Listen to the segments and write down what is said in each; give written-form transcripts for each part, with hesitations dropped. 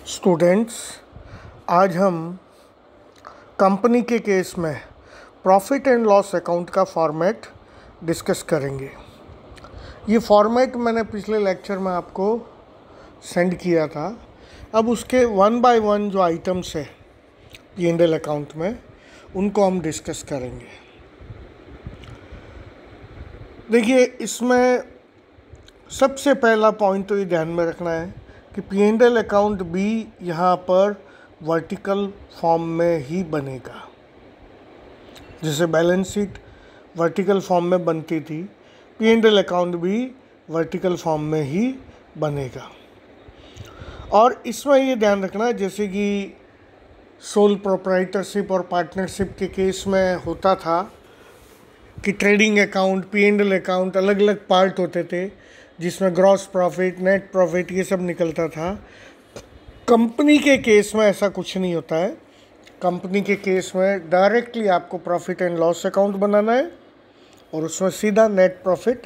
Students, आज हम company के केस में प्रॉफिट एंड लॉस अकाउंट का फॉर्मेट डिस्कस करेंगे। ये फॉर्मेट मैंने पिछले लेक्चर में आपको सेंड किया था। अब उसके वन बाय वन जो आइटम्स है P&L अकाउंट में, उनको हम डिस्कस करेंगे। देखिए, इसमें सबसे पहला पॉइंट तो ये ध्यान में रखना है कि P&L अकाउंट भी यहाँ पर वर्टिकल फॉर्म में ही बनेगा। जैसे बैलेंस शीट वर्टिकल फॉर्म में बनती थी, P&L अकाउंट भी वर्टिकल फॉर्म में ही बनेगा। और इसमें ये ध्यान रखना, जैसे कि सोल प्रोप्राइटरशिप और पार्टनरशिप के केस में होता था कि ट्रेडिंग अकाउंट, P&L अकाउंट अलग अलग पार्ट होते थे, जिसमें ग्रॉस प्रॉफिट, नेट प्रॉफिट ये सब निकलता था। कंपनी के केस में ऐसा कुछ नहीं होता है। कंपनी के केस में डायरेक्टली आपको प्रॉफिट एंड लॉस अकाउंट बनाना है और उसमें सीधा नेट प्रॉफिट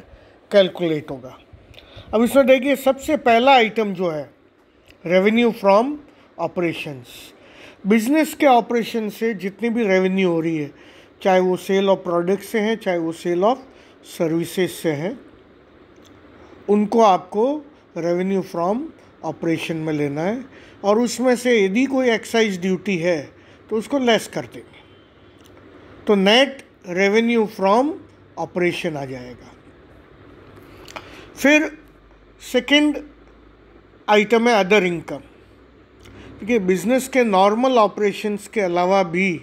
कैलकुलेट होगा। अब इसमें देखिए, सबसे पहला आइटम जो है रेवेन्यू फ्रॉम ऑपरेशंस। बिजनेस के ऑपरेशन से जितनी भी रेवेन्यू हो रही है, चाहे वो सेल ऑफ प्रोडक्ट से है, चाहे वो सेल ऑफ सर्विसेज से है, उनको आपको रेवेन्यू फ्रॉम ऑपरेशन में लेना है। और उसमें से यदि कोई एक्साइज ड्यूटी है तो उसको लेस कर देंगे, तो नेट रेवेन्यू फ्रॉम ऑपरेशन आ जाएगा। फिर सेकंड आइटम है अदर इनकम। देखिए, बिजनेस के नॉर्मल ऑपरेशंस के अलावा भी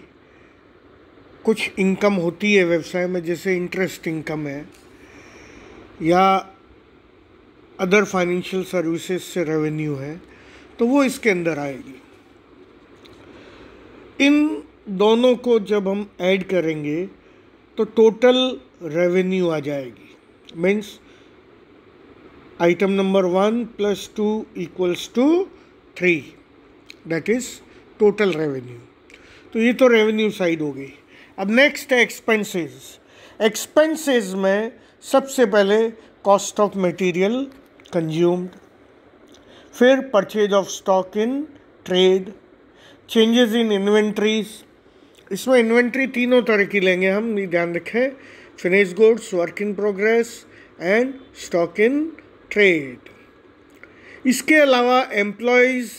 कुछ इनकम होती है व्यवसाय में, जैसे इंटरेस्ट इनकम है या अदर फाइनेंशियल सर्विसेज से रेवेन्यू है, तो वो इसके अंदर आएगी। इन दोनों को जब हम ऐड करेंगे तो टोटल रेवेन्यू आ जाएगी। Means item number 1 + 2 = 3, that is total revenue. तो ये तो रेवेन्यू साइड हो गई। अब नेक्स्ट है एक्सपेंसेस। एक्सपेंसेस में सबसे पहले कॉस्ट ऑफ मटेरियल कंज्यूम्ड, फिर purchase of stock in trade, changes in inventories. इसमें इन्वेंट्री तीनों तरह की लेंगे हम, ये ध्यान रखें, finish goods, work in progress and stock in trade. इसके अलावा एम्प्लॉयज़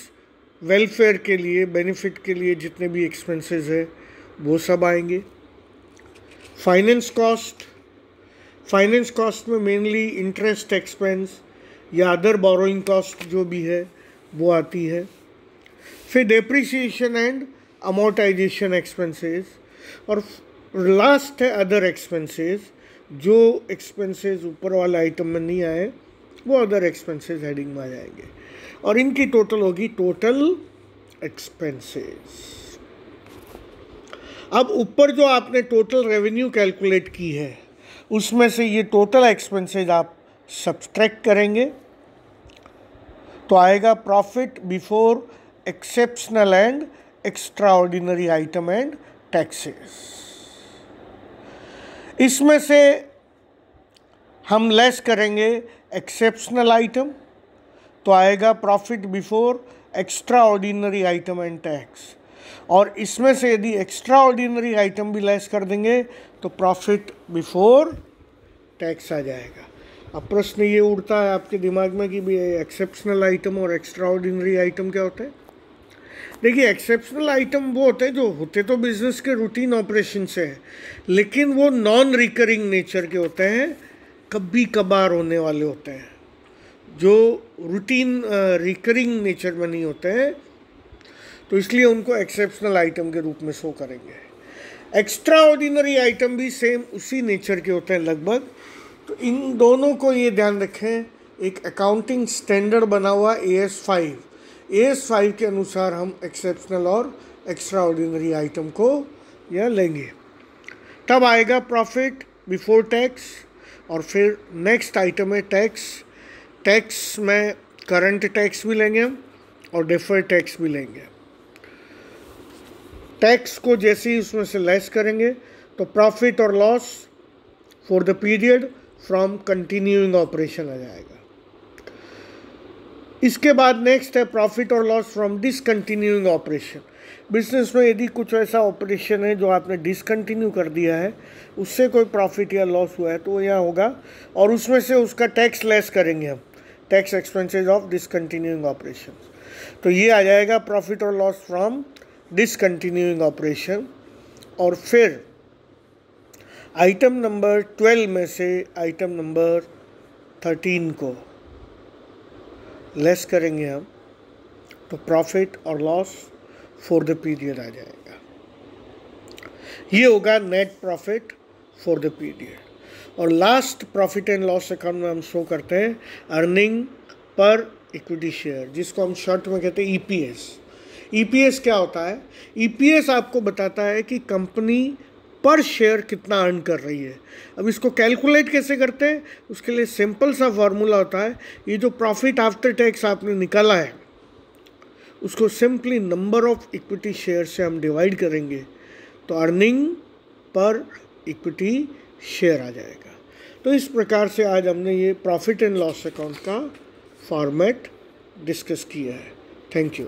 वेलफेयर के लिए, बेनिफिट के लिए जितने भी एक्सपेंसेस है वो सब आएंगे। फाइनेंस कॉस्ट, फाइनेंस कॉस्ट में मेनली इंटरेस्ट एक्सपेंस या अदर बोरोइंग कॉस्ट जो भी है वो आती है। फिर डेप्रिसिएशन एंड अमोर्टाइजेशन एक्सपेंसेस, और लास्ट है अदर एक्सपेंसेस। जो एक्सपेंसेस ऊपर वाले आइटम में नहीं आए वो अदर एक्सपेंसेस हेडिंग में आ जाएंगे, और इनकी टोटल होगी टोटल एक्सपेंसेस। अब ऊपर जो आपने टोटल रेवेन्यू कैलकुलेट की है, उसमें से ये टोटल एक्सपेंसेस आप सब्सट्रैक्ट करेंगे तो आएगा profit before exceptional and extra ordinary item and taxes. इसमें से हम लेस करेंगे एक्सेप्शनल आइटम, तो आएगा profit before extra ordinary item and tax. और इसमें से यदि एक्स्ट्रा ऑर्डिनरी आइटम भी लेस कर देंगे तो प्रॉफिट बिफोर टैक्स आ जाएगा। अब प्रश्न ये उड़ता है आपके दिमाग में कि भी एक्सेप्शनल आइटम और एक्स्ट्रा ऑर्डिनरी आइटम क्या होता है। देखिए, एक्सेप्शनल आइटम वो होते हैं जो होते तो बिजनेस के रूटीन ऑपरेशन से है, लेकिन वो नॉन रिकरिंग नेचर के होते हैं, कभी कभार होने वाले होते हैं, जो रूटीन रिकरिंग नेचर में नहीं होते हैं, तो इसलिए उनको एक्सेप्शनल आइटम के रूप में शो करेंगे। एक्स्ट्रा ऑर्डिनरी आइटम भी सेम उसी नेचर के होते हैं लगभग। तो इन दोनों को ये ध्यान रखें, एक अकाउंटिंग स्टैंडर्ड बना हुआ AS5 के अनुसार हम एक्सेप्शनल और एक्स्ट्रा ऑर्डिनरी आइटम को यह लेंगे। तब आएगा प्रॉफिट बिफोर टैक्स। और फिर नेक्स्ट आइटम है टैक्स। टैक्स में करंट टैक्स भी लेंगे हम और डिफर्ड टैक्स भी लेंगे। टैक्स को जैसे ही उसमें से लेस करेंगे तो प्रॉफिट और loss for the period from continuing operation आ जाएगा। इसके बाद नेक्स्ट है प्रॉफिट और loss from discontinuing operation. Business में यदि कुछ ऐसा ऑपरेशन है जो आपने डिसकंटिन्यू कर दिया है, उससे कोई प्रॉफिट या लॉस हुआ है तो वो यहाँ होगा, और उसमें से उसका टैक्स लेस करेंगे हम, tax expenses of discontinuing operation. तो ये आ जाएगा प्रॉफिट और लॉस फ्रॉम डिसकंटिन्यूइंग ऑपरेशन। और फिर आइटम नंबर 12 में से आइटम नंबर 13 को लेस करेंगे हम, तो प्रॉफिट और लॉस फॉर द पीरियड आ जाएगा। ये होगा net profit for the period. और last profit and loss account में हम शो करते हैं अर्निंग पर इक्विटी शेयर, जिसको हम शॉर्ट में कहते हैं ईपीएस। ईपीएस क्या होता है? ईपीएस आपको बताता है कि कंपनी पर शेयर कितना अर्न कर रही है। अब इसको कैलकुलेट कैसे करते हैं? उसके लिए सिंपल सा फार्मूला होता है, ये जो प्रॉफिट आफ्टर टैक्स आपने निकाला है उसको simply number of equity share से हम डिवाइड करेंगे, तो अर्निंग पर इक्विटी शेयर आ जाएगा। तो इस प्रकार से आज हमने ये प्रॉफिट एंड लॉस अकाउंट का फॉर्मेट डिस्कस किया है। Thank you.